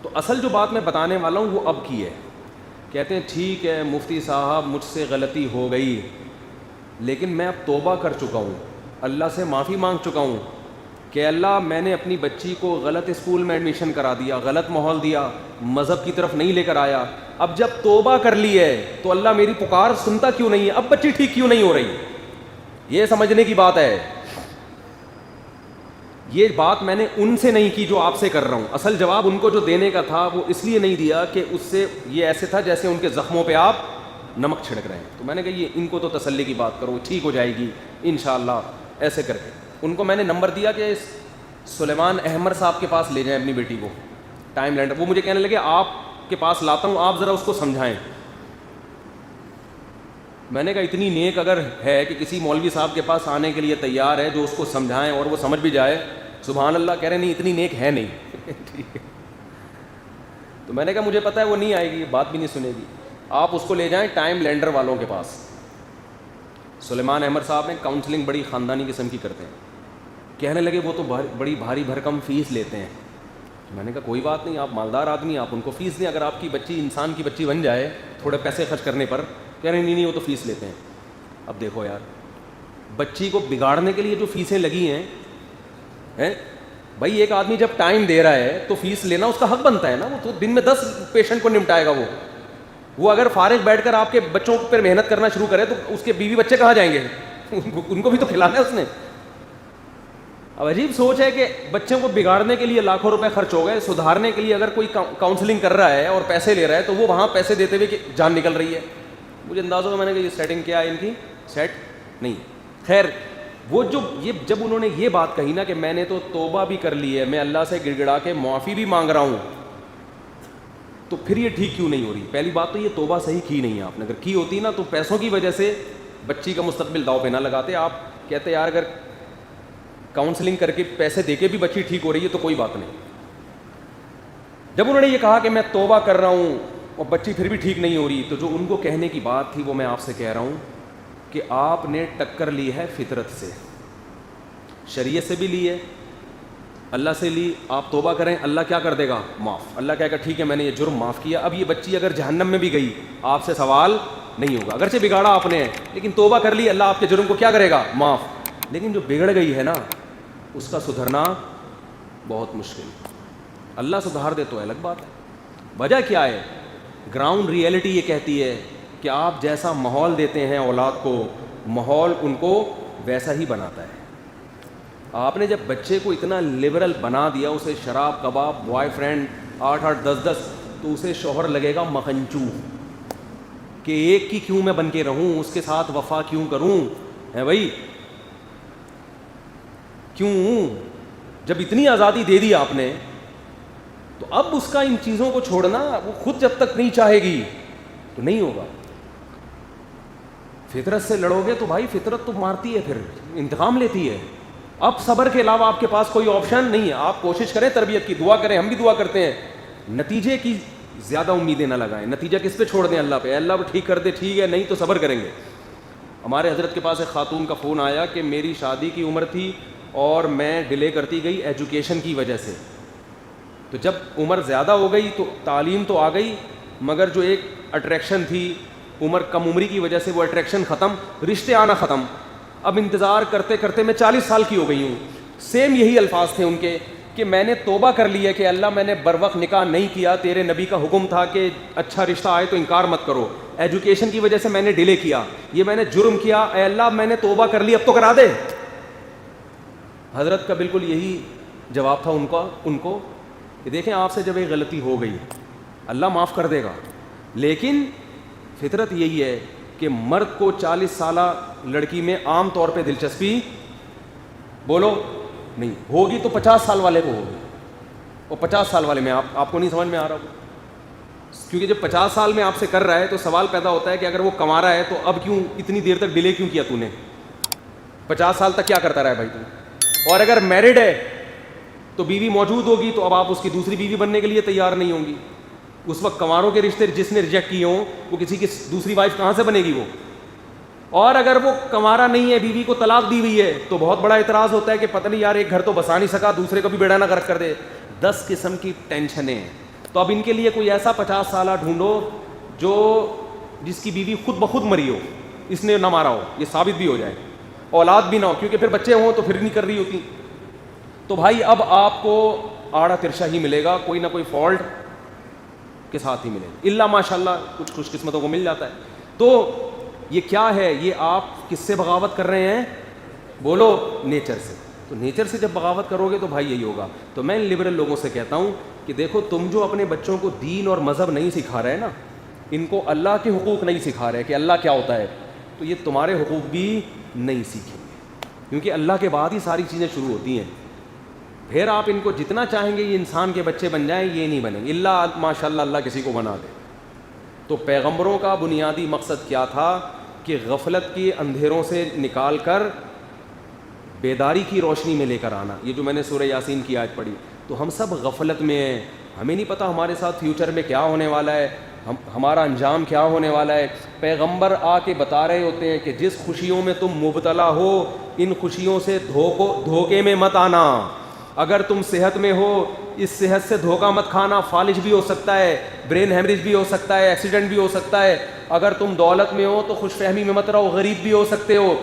تو اصل جو بات میں بتانے والا ہوں وہ اب کی ہے. کہتے ہیں ٹھیک ہے مفتی صاحب مجھ سے غلطی ہو گئی, لیکن میں اب توبہ کر چکا ہوں, اللہ سے معافی مانگ چکا ہوں کہ اللہ میں نے اپنی بچی کو غلط اسکول میں ایڈمیشن کرا دیا, غلط ماحول دیا, مذہب کی طرف نہیں لے کر آیا. اب جب توبہ کر لی ہے تو اللہ میری پکار سنتا کیوں نہیں ہے, اب بچی ٹھیک کیوں نہیں ہو رہی. یہ سمجھنے کی بات ہے. یہ بات میں نے ان سے نہیں کی جو آپ سے کر رہا ہوں. اصل جواب ان کو جو دینے کا تھا وہ اس لیے نہیں دیا کہ اس سے یہ ایسے تھا جیسے ان کے زخموں پہ آپ نمک چھڑک رہے ہیں. تو میں نے کہا یہ ان کو تو تسلی کی بات کرو, ٹھیک ہو جائے گی انشاءاللہ, ایسے کر کے. ان کو میں نے نمبر دیا کہ سلیمان احمد صاحب کے پاس لے جائیں اپنی بیٹی کو, ٹائم لینڈر. وہ مجھے کہنے لگے آپ کے پاس لاتا ہوں, آپ ذرا اس کو سمجھائیں. میں نے کہا اتنی نیک اگر ہے کہ کسی مولوی صاحب کے پاس آنے کے لیے تیار ہے جو اس کو سمجھائیں اور وہ سمجھ بھی جائے, سبحان اللہ. کہہ رہے نہیں اتنی نیک ہے نہیں. ٹھیک ہے. تو میں نے کہا مجھے پتہ ہے وہ نہیں آئے گی, بات بھی نہیں سنے گی, آپ اس کو لے جائیں ٹائم لینڈر والوں کے پاس. سلیمان احمد صاحب نے کاؤنسلنگ بڑی خاندانی قسم کی کرتے ہیں. کہنے لگے وہ تو بڑی بھاری بھرکم فیس لیتے ہیں. میں نے کہا کوئی بات نہیں, آپ مالدار آدمی, آپ ان کو فیس دیں, اگر آپ کی بچی انسان کی بچی بن جائے تھوڑے پیسے خرچ کرنے پر. کہہ رہے نہیں وہ تو فیس لیتے ہیں. اب دیکھو یار, بچی کو بگاڑنے کے لیے جو فیسیں لگی ہیں بھائی, ایک آدمی جب ٹائم دے رہا ہے تو فیس لینا اس کا حق بنتا ہے نا. وہ تو دن میں 10 پیشنٹ کو نمٹائے گا. وہ اگر فارغ بیٹھ کر آپ کے بچوں پر محنت کرنا شروع کرے تو اس کے بیوی بچے کہاں جائیں گے؟ ان کو بھی تو کھلانا ہے اس نے. اب عجیب سوچ ہے کہ بچوں کو بگاڑنے کے لیے لاکھوں روپے خرچ ہو گئے, سدھارنے کے لیے اگر کوئی کاؤنسلنگ کر رہا ہے اور پیسے لے رہا ہے تو وہ وہاں پیسے دیتے ہوئے کہ جان نکل رہی ہے. مجھے انداز ہوگا, میں نے کہا یہ سیٹنگ کیا ہے ان کی, سیٹ نہیں. خیر وہ جب انہوں نے یہ بات کہی نا کہ میں نے تو توبہ بھی کر لی ہے, میں اللہ سے گڑ گڑا کے معافی بھی مانگ رہا ہوں, تو پھر یہ ٹھیک کیوں نہیں ہو رہی؟ پہلی بات تو یہ توبہ صحیح کی نہیں ہے آپ نے. اگر کی ہوتی نا تو پیسوں کی وجہ سے بچی کا مستقبل داؤ پہ نہ لگاتے. آپ کہتے یار اگر کاؤنسلنگ کر کے پیسے دے کے بھی بچی ٹھیک ہو رہی ہے تو کوئی بات نہیں. جب انہوں نے یہ کہا کہ میں توبہ کر رہا ہوں اور بچی پھر بھی ٹھیک نہیں ہو رہی, تو جو ان کو کہنے کی بات تھی وہ میں آپ سے کہہ رہا ہوں کہ آپ نے ٹکر لی ہے فطرت سے, شریعت سے بھی لی ہے, اللہ سے لی. آپ توبہ کریں, اللہ کیا کر دے گا؟ معاف. اللہ کہے گا ٹھیک ہے میں نے یہ جرم معاف کیا. اب یہ بچی اگر جہنم میں بھی گئی آپ سے سوال نہیں ہوگا, اگرچہ بگاڑا آپ نے لیکن توبہ کر لی, اللہ آپ کے جرم کو کیا کرے گا؟ معاف. لیکن جو بگڑ گئی ہے نا اس کا سدھرنا بہت مشکل. اللہ سدھار دے تو الگ بات ہے. وجہ کیا ہے؟ گراؤنڈ ریئلٹی یہ کہتی ہے کہ آپ جیسا ماحول دیتے ہیں اولاد کو, ماحول ان کو ویسا ہی بناتا ہے. آپ نے جب بچے کو اتنا لبرل بنا دیا, اسے شراب کباب بوائے فرینڈ 8-8 10-10, تو اسے شوہر لگے گا مکھنچو کہ ایک کی کیوں میں بن کے رہوں, اس کے ساتھ وفا کیوں کروں, ہے بھائی کیوں؟ جب اتنی آزادی دے دی آپ نے تو اب اس کا ان چیزوں کو چھوڑنا, وہ خود جب تک نہیں چاہے گی تو نہیں ہوگا. فطرت سے لڑو گے تو بھائی فطرت تو مارتی ہے, پھر انتقام لیتی ہے. اب صبر کے علاوہ آپ کے پاس کوئی آپشن نہیں ہے. آپ کوشش کریں تربیت کی, دعا کریں, ہم بھی دعا کرتے ہیں, نتیجے کی زیادہ امیدیں نہ لگائیں. نتیجہ کس پہ چھوڑ دیں؟ اللہ پہ. اللہ وہ ٹھیک کر دے ٹھیک ہے, نہیں تو صبر کریں گے. ہمارے حضرت کے پاس ایک خاتون کا فون آیا کہ میری شادی کی عمر تھی اور میں ڈیلے کرتی گئی ایجوکیشن کی وجہ سے. تو جب عمر زیادہ ہو گئی تو تعلیم تو آ گئی, مگر جو ایک اٹریکشن تھی عمر کم عمری کی وجہ سے وہ اٹریکشن ختم, رشتے آنا ختم. اب انتظار کرتے کرتے میں 40 سال کی ہو گئی ہوں. سیم یہی الفاظ تھے ان کے کہ میں نے توبہ کر لی ہے کہ اللہ میں نے بر وقت نکاح نہیں کیا, تیرے نبی کا حکم تھا کہ اچھا رشتہ آئے تو انکار مت کرو, ایجوکیشن کی وجہ سے میں نے ڈیلے کیا, یہ میں نے جرم کیا, اے اللہ میں نے توبہ کر لی, اب تو کرا دے. حضرت کا بالکل یہی جواب تھا ان کو کہ دیکھیں آپ سے جب ایک غلطی ہو گئی اللہ معاف کر دے گا, لیکن فطرت یہی ہے کہ مرد کو 40 سالہ لڑکی میں عام طور پہ دلچسپی بولو نہیں ہوگی, تو 50 سال والے کو ہوگی. اور 50 سال والے میں آپ کو نہیں سمجھ میں آ رہا ہوگا. کیونکہ جب 50 سال میں آپ سے کر رہا ہے تو سوال پیدا ہوتا ہے کہ اگر وہ کما رہا ہے تو اب کیوں اتنی دیر تک ڈیلے کیوں کیا تو نے؟ 50 سال تک کیا کرتا رہا ہے بھائی تو؟ اور اگر میرڈ ہے تو بیوی موجود ہوگی تو اب آپ اس کی دوسری بیوی بننے کے لیے تیار نہیں ہوں گی. اس وقت کنواروں کے رشتے جس نے ریجیکٹ کیے ہوں وہ کسی کی دوسری وائف کہاں سے بنے گی وہ؟ اور اگر وہ کنوارا نہیں ہے, بیوی کو طلاق دی ہوئی ہے, تو بہت بڑا اعتراض ہوتا ہے کہ پتہ نہیں یار ایک گھر تو بسا نہیں سکا, دوسرے کو بھی بیڑا نہ غرق کر دے. 10 قسم کی ٹینشنیں ہیں. تو اب ان کے لیے کوئی ایسا 50 سالہ ڈھونڈو جو جس کی بیوی خود بخود مری ہو, اس نے نہ مارا ہو, یہ ثابت بھی ہو جائے, اولاد بھی نہ ہو, کیونکہ پھر بچے ہوں تو پھر نہیں کر رہی ہوتی. تو بھائی اب آپ کو آڑا ترشا ہی ملے گا, کوئی نہ کوئی فالٹ کے ساتھ ہی ملے گا, الا ماشاء اللہ کچھ خوش قسمتوں کو مل جاتا ہے. تو یہ کیا ہے؟ یہ آپ کس سے بغاوت کر رہے ہیں؟ بولو, نیچر سے. تو نیچر سے جب بغاوت کرو گے تو بھائی یہی ہوگا. تو میں لبرل لوگوں سے کہتا ہوں کہ دیکھو, تم جو اپنے بچوں کو دین اور مذہب نہیں سکھا رہے نا, ان کو اللہ کے حقوق نہیں سکھا رہے کہ اللہ کیا ہوتا ہے, تو یہ تمہارے حقوق بھی نہیں سیکھیں گے, کیونکہ اللہ کے بعد ہی ساری چیزیں شروع ہوتی ہیں. پھر آپ ان کو جتنا چاہیں گے یہ انسان کے بچے بن جائیں, یہ نہیں بنیں گے الا ماشاء اللہ اللہ کسی کو بنا دے. تو پیغمبروں کا بنیادی مقصد کیا تھا کہ غفلت کے اندھیروں سے نکال کر بیداری کی روشنی میں لے کر آنا. یہ جو میں نے سورہ یاسین کی آیت پڑھی, تو ہم سب غفلت میں ہیں, ہمیں نہیں پتہ ہمارے ساتھ فیوچر میں کیا ہونے والا ہے, ہمارا انجام کیا ہونے والا ہے. پیغمبر آ کے بتا رہے ہوتے ہیں کہ جس خوشیوں میں تم مبتلا ہو ان خوشیوں سے دھوکے میں مت آنا. اگر تم صحت میں ہو, اس صحت سے دھوکہ مت کھانا, فالج بھی ہو سکتا ہے, برین ہیمریج بھی ہو سکتا ہے, ایکسیڈنٹ بھی ہو سکتا ہے. اگر تم دولت میں ہو تو خوش فہمی میں مت رہو, غریب بھی ہو سکتے ہو.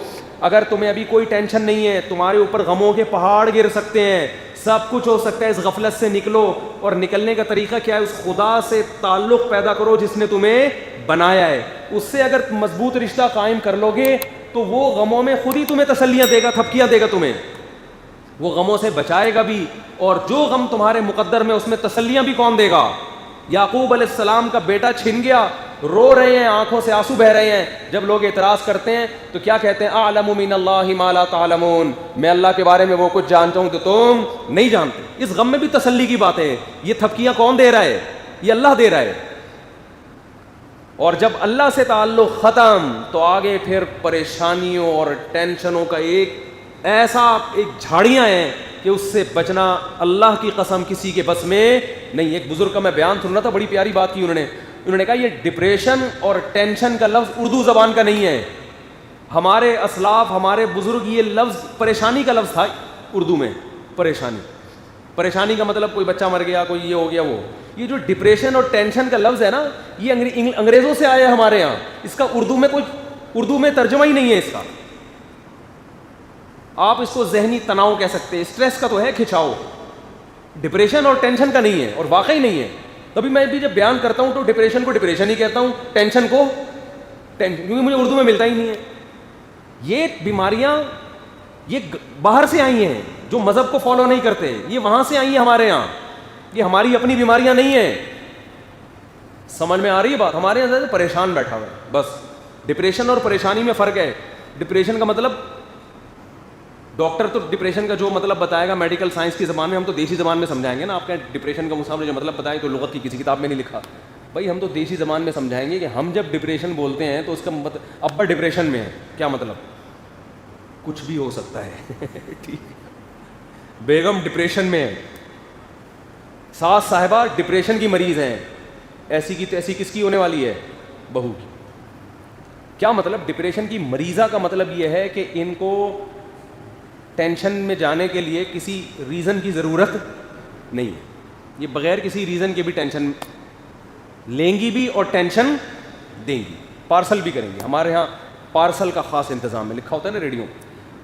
اگر تمہیں ابھی کوئی ٹینشن نہیں ہے, تمہارے اوپر غموں کے پہاڑ گر سکتے ہیں, سب کچھ ہو سکتا ہے. اس غفلت سے نکلو, اور نکلنے کا طریقہ کیا ہے؟ اس خدا سے تعلق پیدا کرو جس نے تمہیں بنایا ہے. اس سے اگر مضبوط رشتہ قائم کر لو گے تو وہ غموں میں خود ہی تمہیں تسلیاں دے گا, تھپکیاں دے گا تمہیں, وہ غموں سے بچائے گا بھی. اور جو غم تمہارے مقدر میں اس میں تسلیاں بھی کون دے گا؟ یعقوب علیہ السلام کا بیٹا چھن گیا, رو رہے ہیں, آنکھوں سے آنسو بہ رہے ہیں. جب لوگ اعتراض کرتے ہیں تو کیا کہتے ہیں؟ اعلم من اللہ ما لا تعلمون, میں اللہ کے بارے میں وہ کچھ جانتا ہوں تو تم نہیں جانتے. اس غم میں بھی تسلی کی بات ہے. یہ تھپکیاں کون دے رہا ہے؟ یہ اللہ دے رہا ہے. اور جب اللہ سے تعلق ختم تو آگے پھر پریشانیوں اور ٹینشنوں کا ایک جھاڑیاں ہیں کہ اس سے بچنا اللہ کی قسم کسی کے بس میں نہیں. ایک بزرگ کا میں بیان سن رہا تھا, بڑی پیاری بات کی انہوں نے کہا یہ ڈپریشن اور ٹینشن کا لفظ اردو زبان کا نہیں ہے. ہمارے اسلاف, ہمارے بزرگ, یہ لفظ پریشانی کا لفظ تھا اردو میں. پریشانی کا مطلب کوئی بچہ مر گیا, کوئی یہ ہو گیا وہ. یہ جو ڈپریشن اور ٹینشن کا لفظ ہے نا, یہ انگریزوں سے آیا ہے ہمارے یہاں. اس کا اردو میں ترجمہ ہی نہیں ہے اس کا. آپ اس کو ذہنی تناؤ کہہ سکتے ہیں, اسٹریس کا تو ہے کھچاؤ, ڈپریشن اور ٹینشن کا نہیں ہے, اور واقعی نہیں ہے. کبھی میں بھی جب بیان کرتا ہوں تو ڈپریشن کو ڈپریشن ہی کہتا ہوں, ٹینشن کو ٹینشن, کیونکہ مجھے اردو میں ملتا ہی نہیں ہے. یہ بیماریاں یہ باہر سے آئی ہیں, جو مذہب کو فالو نہیں کرتے, یہ وہاں سے آئی ہیں ہمارے یہاں. یہ ہماری اپنی بیماریاں نہیں ہیں. سمجھ میں آ رہی ہے بات؟ ہمارے یہاں سے پریشان بیٹھا ہوا ہے بس. ڈپریشن اور پریشانی میں فرق ہے. ڈپریشن کا مطلب ڈاکٹر تو ڈپریشن کا جو مطلب بتائے گا میڈیکل سائنس کی زبان میں, ہم تو دیسی زبان میں سمجھائیں گے نا. آپ کا ڈپریشن کا مسافر جو مطلب بتائے تو لغت کی کسی کتاب میں نہیں لکھا بھائی, ہم تو دیسی زبان میں سمجھائیں گے کہ ہم جب ڈپریشن بولتے ہیں تو اس کا مطلب ابا ڈپریشن میں ہے, کیا مطلب؟ کچھ بھی ہو سکتا ہے. ٹھیک, بیگم ڈپریشن میں ہے, ساس صاحبہ ڈپریشن کی مریض ہیں, ایسی کی تیسی کس کی ہونے والی ہے؟ بہو کی. کیا مطلب؟ ڈپریشن کی مریضہ کا مطلب یہ ہے کہ ان کو ٹینشن میں جانے کے لیے کسی ریزن کی ضرورت نہیں ہے. یہ بغیر کسی ریزن کے بھی ٹینشن لیں گی بھی اور ٹینشن دیں گی, پارسل بھی کریں گے. ہمارے ہاں پارسل کا خاص انتظام ہے, لکھا ہوتا ہے نا ریڈیو.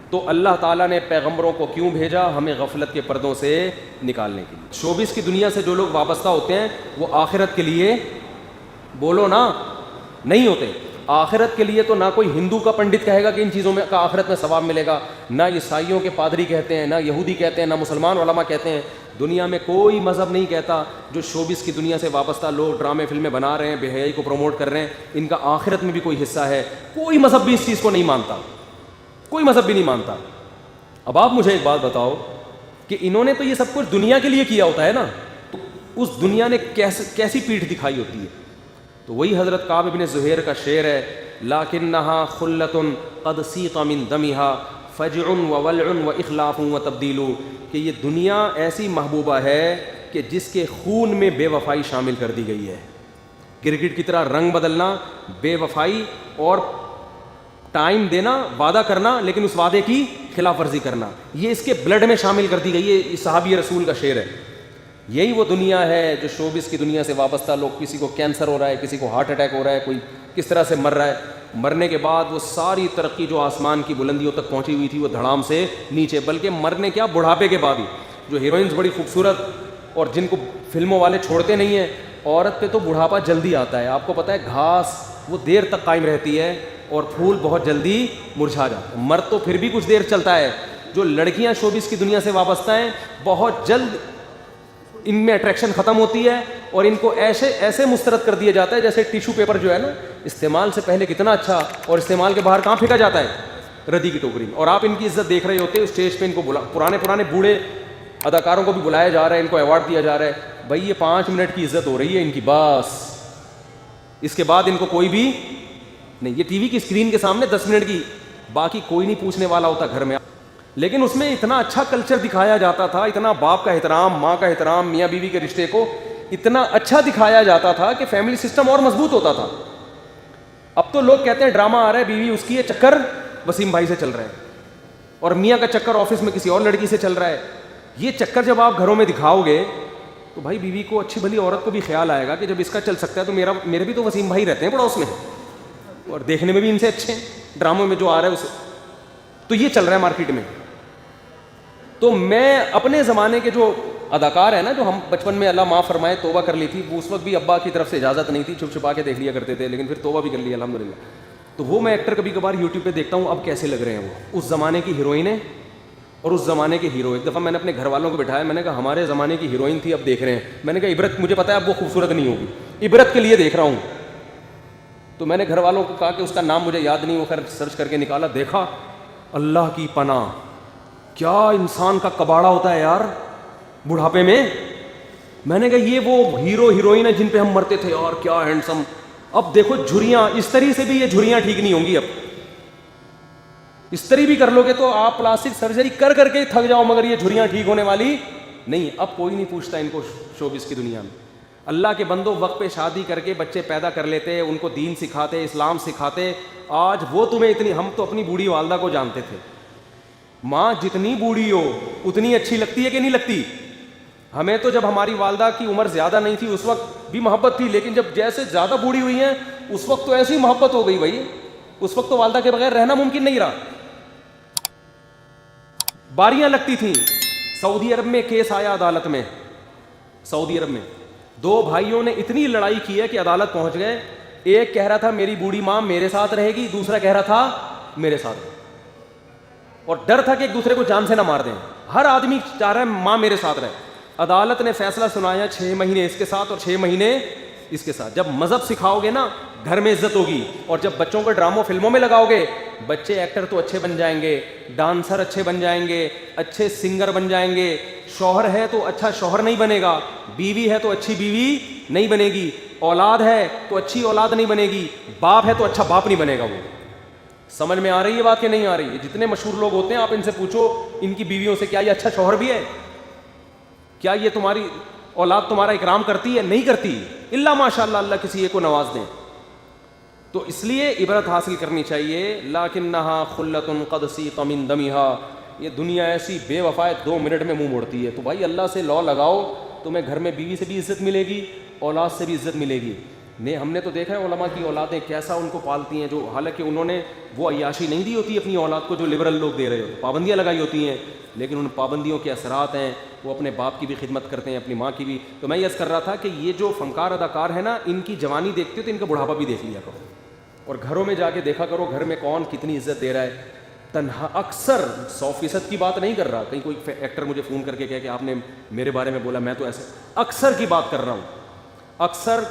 تو اللہ تعالیٰ نے پیغمبروں کو کیوں بھیجا؟ ہمیں غفلت کے پردوں سے نکالنے کے لیے. شوبز کی دنیا سے جو لوگ وابستہ ہوتے ہیں وہ آخرت کے لیے, بولو نا, نہیں ہوتے. آخرت کے لیے تو نہ کوئی ہندو کا پنڈت کہے گا کہ ان چیزوں میں کا آخرت میں ثواب ملے گا, نہ عیسائیوں کے پادری کہتے ہیں, نہ یہودی کہتے ہیں, نہ مسلمان علماء کہتے ہیں. دنیا میں کوئی مذہب نہیں کہتا. جو شوبز کی دنیا سے وابستہ لوگ ڈرامے فلمیں بنا رہے ہیں, بے حیائی کو پروموٹ کر رہے ہیں, ان کا آخرت میں بھی کوئی حصہ ہے. کوئی مذہب بھی اس چیز کو نہیں مانتا, کوئی مذہب بھی نہیں مانتا. اب آپ مجھے ایک بات بتاؤ کہ انہوں نے تو یہ سب کچھ دنیا کے لیے کیا ہوتا ہے نا, تو اس دنیا نے کیسی پیٹھ دکھائی ہوتی ہے. تو وہی حضرت کعب بن زہیر کا شعر ہے, لکنھا خلۃ قد سیق من دمھا فجع وولع واخلاف وتبدیل, کہ یہ دنیا ایسی محبوبہ ہے کہ جس کے خون میں بے وفائی شامل کر دی گئی ہے. کرکٹ کی طرح رنگ بدلنا, بے وفائی اور ٹائم دینا, وعدہ کرنا لیکن اس وعدے کی خلاف ورزی کرنا, یہ اس کے بلڈ میں شامل کر دی گئی ہے. یہ صحابی رسول کا شعر ہے. یہی وہ دنیا ہے جو شوبز کی دنیا سے وابستہ لوگ, کسی کو کینسر ہو رہا ہے, کسی کو ہارٹ اٹیک ہو رہا ہے, کوئی کس طرح سے مر رہا ہے, مرنے کے بعد وہ ساری ترقی جو آسمان کی بلندیوں تک پہنچی ہوئی تھی وہ دھڑام سے نیچے, بلکہ مرنے کیا بڑھاپے کے بعد ہی. جو ہیروئنز بڑی خوبصورت اور جن کو فلموں والے چھوڑتے نہیں ہیں, عورت پہ تو بڑھاپا جلدی آتا ہے. آپ کو پتہ ہے گھاس وہ دیر تک قائم رہتی ہے اور پھول بہت جلدی مرجھا جاتا ہے. مرد تو پھر بھی کچھ دیر چلتا ہے. جو لڑکیاں شوبز کی دنیا سے وابستہ ہیں بہت جلد ان میں اٹریکشن ختم ہوتی ہے اور ان کو ایسے مسترد کر دیا جاتا ہے جیسے ٹیشو پیپر جو ہے نا, استعمال سے پہلے کتنا اچھا اور استعمال کے باہر کہاں پھینکا جاتا ہے, ردی کی ٹوکری میں. اور آپ ان کی عزت دیکھ رہے ہوتے ہیں اسٹیج پہ, ان کو پرانے بوڑھے اداکاروں کو بھی بلایا جا رہا ہے, ان کو ایوارڈ دیا جا رہا ہے. بھائی یہ 5 منٹ کی عزت ہو رہی ہے ان کی بس, اس کے بعد ان کو کوئی بھی نہیں. یہ ٹی وی کی اسکرین کے سامنے 10 منٹ کی, باقی کوئی نہیں پوچھنے والا ہوتا گھر میں. لیکن اس میں اتنا اچھا کلچر دکھایا جاتا تھا, اتنا باپ کا احترام, ماں کا احترام, میاں بیوی کے رشتے کو اتنا اچھا دکھایا جاتا تھا کہ فیملی سسٹم اور مضبوط ہوتا تھا. اب تو لوگ کہتے ہیں ڈرامہ آ رہا ہے, بیوی اس کی ہے, چکر وسیم بھائی سے چل رہا ہے, اور میاں کا چکر آفس میں کسی اور لڑکی سے چل رہا ہے. یہ چکر جب آپ گھروں میں دکھاؤ گے تو بھائی بیوی کو, اچھی بھلی عورت کو بھی خیال آئے گا کہ جب اس کا چل سکتا ہے تو میرے بھی تو وسیم بھائی رہتے ہیں پڑوس میں, اور دیکھنے میں بھی ان سے اچھے ہیں, ڈراموں میں جو آ رہا ہے اسے. تو یہ چل رہا ہے مارکیٹ میں. تو میں اپنے زمانے کے جو اداکار ہیں نا, جو ہم بچپن میں اللہ معاف فرمائے توبہ کر لی تھی, وہ اس وقت بھی ابا کی طرف سے اجازت نہیں تھی, چھپ چھپا کے دیکھ لیا کرتے تھے, لیکن پھر توبہ بھی کر لی الحمدللہ. تو وہ میں ایکٹر کبھی کبھار یوٹیوب پہ دیکھتا ہوں, اب کیسے لگ رہے ہیں وہ اس زمانے کی ہیروئنیں اور اس زمانے کے ہیرو. ایک دفعہ میں نے اپنے گھر والوں کو بٹھایا, میں نے کہا ہمارے زمانے کی ہیروئن تھی, اب دیکھ رہے ہیں. میں نے کہا عبرت, مجھے پتا ہے اب وہ خوبصورت نہیں ہوگی, عبرت کے لیے دیکھ رہا ہوں. تو میں نے گھر والوں کو کہا کہ اس کا نام مجھے یاد نہیں, وہ خیر سرچ کر کے نکالا, دیکھا, اللہ کی پناہ, کیا انسان کا کباڑا ہوتا ہے یار بڑھاپے میں. میں نے کہا یہ وہ ہیرو ہیروئن ہے جن پہ ہم مرتے تھے یار, کیا ہینڈسم. اب دیکھو جھریاں, اس طرح سے بھی یہ جھریاں ٹھیک نہیں ہوں گی. اب اس طرح بھی کر لو گے تو آپ پلاسٹک سرجری کر کے تھک جاؤ, مگر یہ جھریاں ٹھیک ہونے والی نہیں. اب کوئی نہیں پوچھتا ان کو شوبز کی دنیا میں. اللہ کے بندوں وقت پہ شادی کر کے بچے پیدا کر لیتے, ان کو دین سکھاتے, اسلام سکھاتے. آج وہ تمہیں اتنی, ہم تو اپنی بوڑھی والدہ کو جانتے تھے, ماں جتنی بوڑھی ہو اتنی اچھی لگتی ہے کہ نہیں لگتی. ہمیں تو جب ہماری والدہ کی عمر زیادہ نہیں تھی اس وقت بھی محبت تھی, لیکن جب جیسے زیادہ بوڑھی ہوئی ہیں اس وقت تو ایسی محبت ہو گئی بھائی, اس وقت تو والدہ کے بغیر رہنا ممکن نہیں رہا. باریاں لگتی تھیں. سعودی عرب میں کیس آیا عدالت میں, سعودی عرب میں 2 بھائیوں نے اتنی لڑائی کی ہے کہ عدالت پہنچ گئے. ایک کہہ رہا تھا میری بوڑھی ماں میرے ساتھ رہے گی, دوسرا کہہ رہا تھا میرے ساتھ, اور ڈر تھا کہ ایک دوسرے کو جان سے نہ مار دیں. ہر آدمی چاہ رہا ہے ماں میرے ساتھ رہے. عدالت نے فیصلہ سنایا 6 مہینے اس کے ساتھ اور 6 مہینے اس کے ساتھ. جب مذہب سکھاؤ گے نا گھر میں عزت ہوگی, اور جب بچوں کو ڈراموں فلموں میں لگاؤ گے, بچے ایکٹر تو اچھے بن جائیں گے, ڈانسر اچھے بن جائیں گے, اچھے سنگر بن جائیں گے. شوہر ہے تو اچھا شوہر نہیں بنے گا, بیوی ہے تو اچھی بیوی نہیں بنے گی, اولاد ہے تو اچھی اولاد نہیں بنے گی, باپ ہے تو اچھا باپ نہیں بنے گا. وہ سمجھ میں آ رہی ہے بات کہ نہیں آ رہی ہے؟ جتنے مشہور لوگ ہوتے ہیں آپ ان سے پوچھو ان کی بیویوں سے, کیا یہ اچھا شوہر بھی ہے؟ کیا یہ تمہاری اولاد تمہارا اکرام کرتی ہے؟ نہیں کرتی, الا ماشاء اللہ, اللہ کسی ایک کو نواز دیں. تو اس لیے عبرت حاصل کرنی چاہیے. لکنھا خلۃ قد سیق من دمھا, یہ دنیا ایسی بے وفا ہے 2 منٹ میں منہ موڑتی ہے. تو بھائی اللہ سے لا لگاؤ, تمہیں گھر میں بیوی سے بھی عزت ملے گی, اولاد سے بھی عزت ملے گی. ہم نے تو دیکھا ہے علماء کی اولادیں کیسا ان کو پالتی ہیں, جو حالانکہ انہوں نے وہ عیاشی نہیں دی ہوتی اپنی اولاد کو جو لبرل لوگ دے رہے ہو, پابندیاں لگائی ہوتی ہیں, لیکن ان پابندیوں کے اثرات ہیں, وہ اپنے باپ کی بھی خدمت کرتے ہیں, اپنی ماں کی بھی. تو میں یہ عرض کر رہا تھا کہ یہ جو فنکار اداکار ہیں نا, ان کی جوانی دیکھتے ہو تو ان کا بڑھاپا بھی دیکھ لیا کرو, اور گھروں میں جا کے دیکھا کرو گھر میں کون کتنی عزت دے رہا ہے. تنہا اکثر 100% کی بات نہیں کر رہا, کہیں کوئی ایکٹر مجھے فون کر کے کہے کہ آپ نے میرے بارے میں بولا, میں تو ایسے اکثر کی بات کر رہا ہوں. اکثر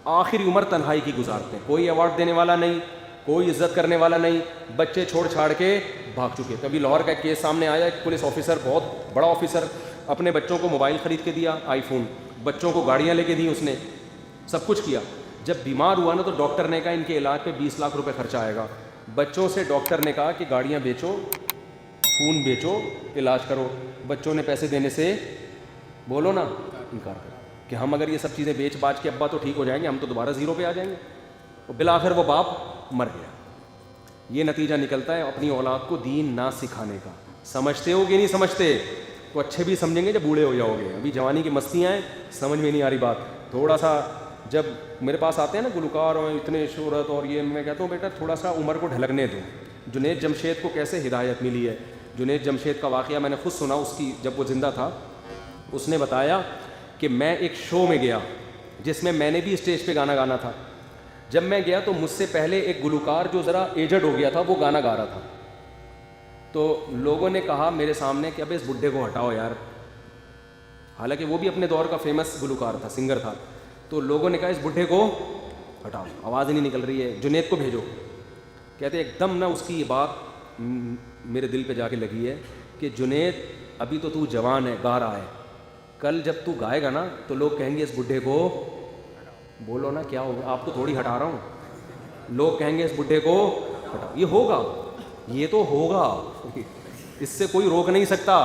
آخری عمر تنہائی کی گزارتے ہیں, کوئی ایوارڈ دینے والا نہیں, کوئی عزت کرنے والا نہیں, بچے چھوڑ چھاڑ کے بھاگ چکے. تبھی لاہور کا ایک کیس سامنے آیا, ایک پولیس آفیسر, بہت بڑا آفیسر, اپنے بچوں کو موبائل خرید کے دیا, آئی فون, بچوں کو گاڑیاں لے کے دیں اس نے, سب کچھ کیا. جب بیمار ہوا نا تو ڈاکٹر نے کہا ان کے علاج پہ 20 لاکھ روپے خرچہ آئے گا. بچوں سے ڈاکٹر نے کہا کہ گاڑیاں بیچو, خون بیچو, علاج کرو. بچوں نے پیسے دینے سے بولو نا انکار کر کہ ہم اگر یہ سب چیزیں بیچ باچ کے ابا تو ٹھیک ہو جائیں گے, ہم تو دوبارہ زیرو پہ آ جائیں گے. اور بالآخر وہ باپ مر گیا. یہ نتیجہ نکلتا ہے اپنی اولاد کو دین نہ سکھانے کا. سمجھتے ہو کہ نہیں سمجھتے؟ تو اچھے بھی سمجھیں گے جب بوڑھے ہو جاؤ گے. ابھی جوانی کی مستیاں ہیں, سمجھ میں نہیں آ رہی بات. تھوڑا سا جب میرے پاس آتے ہیں نا گلوکار اور اتنے شہرت اور یہ, میں کہتا ہوں بیٹا تھوڑا سا عمر کو ڈھلکنے دو. جنید جمشید کو کیسے ہدایت ملی ہے, جنید جمشید کا واقعہ میں نے خود سنا. اس کی جب وہ زندہ تھا اس نے بتایا کہ میں ایک شو میں گیا جس میں نے بھی اسٹیج پہ گانا گانا تھا. جب میں گیا تو مجھ سے پہلے ایک گلوکار جو ذرا ایجڈ ہو گیا تھا وہ گانا گا رہا تھا. تو لوگوں نے کہا میرے سامنے کہ اب اس بڈھے کو ہٹاؤ یار, حالانکہ وہ بھی اپنے دور کا فیمس گلوکار تھا, سنگر تھا. تو لوگوں نے کہا اس بڈھے کو ہٹاؤ, آواز نہیں نکل رہی ہے, جنید کو بھیجو. کہتے ایک دم نا اس کی یہ بات میرے دل پہ جا کے لگی ہے کہ جنید ابھی تو جوان ہے, گا رہا ہے, کل جب تو گائے گا نا تو لوگ کہیں گے اس بڈھے کو, بولو نا کیا ہوگا, آپ کو تھوڑی ہٹا رہا ہوں, لوگ کہیں گے اس بڈھے کو ہٹاؤ. یہ ہوگا, یہ تو ہوگا, اس سے کوئی روک نہیں سکتا.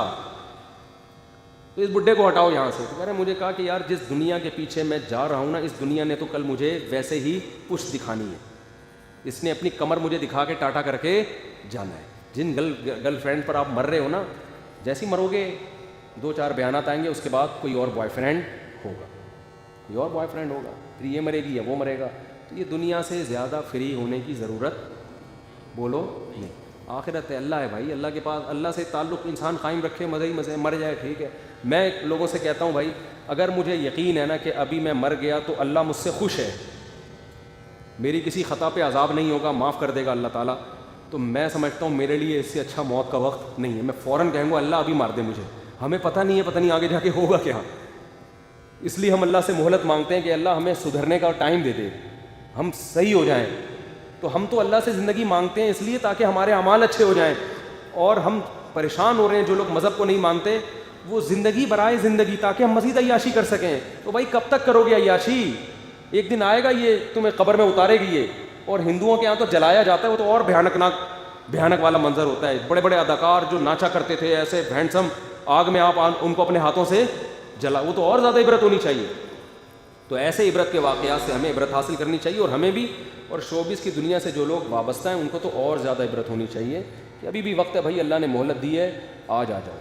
تو اس بڈھے کو ہٹاؤ یہاں سے. تو کہہ رہے مجھے کہا کہ یار جس دنیا کے پیچھے میں جا رہا ہوں نا, اس دنیا نے تو کل مجھے ویسے ہی پشت دکھانی ہے. اس نے اپنی کمر مجھے دکھا کے ٹاٹا کر کے جانا ہے. جن گرل فرینڈ پر آپ مر رہے ہو نا, جیسے ہی مرو گے 2-4 بیانات آئیں گے, اس کے بعد کوئی اور بوائے فرینڈ ہوگا, کوئی اور بوائے فرینڈ ہوگا, پھر یہ مرے گی یا وہ مرے گا. تو یہ دنیا سے زیادہ فری ہونے کی ضرورت بولو نہیں. آخرت ہے, اللہ ہے بھائی, اللہ کے پاس, اللہ سے تعلق انسان قائم رکھے, مزے ہی مزے, مر جائے ٹھیک ہے. میں لوگوں سے کہتا ہوں بھائی اگر مجھے یقین ہے نا کہ ابھی میں مر گیا تو اللہ مجھ سے خوش ہے, میری کسی خطا پہ عذاب نہیں ہوگا, معاف کر دے گا اللہ تعالیٰ, تو میں سمجھتا ہوں میرے لیے اس سے اچھا موت کا وقت نہیں ہے. میں فوراً کہوں گا اللہ ابھی مار دے مجھے. ہمیں پتہ نہیں آگے جا کے ہوگا کیا, اس لیے ہم اللہ سے مہلت مانگتے ہیں کہ اللہ ہمیں سدھرنے کا ٹائم دے دے, ہم صحیح ہو جائیں. تو ہم تو اللہ سے زندگی مانگتے ہیں اس لیے تاکہ ہمارے اعمال اچھے ہو جائیں, اور ہم پریشان ہو رہے ہیں جو لوگ مذہب کو نہیں مانتے, وہ زندگی برائے زندگی تاکہ ہم مزید عیاشی کر سکیں. تو بھائی کب تک کرو گے عیاشی؟ ایک دن آئے گا یہ تمہیں قبر میں اتارے گی یہ. اور ہندوؤں کے یہاں تو جلایا جاتا ہے, وہ تو اور بھیانک والا منظر ہوتا ہے. بڑے بڑے اداکار جو ناچا کرتے تھے ایسے ہینڈسم, آگ میں آپ ان کو اپنے ہاتھوں سے جلا, وہ تو اور زیادہ عبرت ہونی چاہیے. تو ایسے عبرت کے واقعات سے ہمیں عبرت حاصل کرنی چاہیے, اور ہمیں بھی, اور شوبز کی دنیا سے جو لوگ وابستہ ہیں ان کو تو اور زیادہ عبرت ہونی چاہیے کہ ابھی بھی وقت ہے بھائی, اللہ نے مہلت دی ہے, آج آ جاؤ.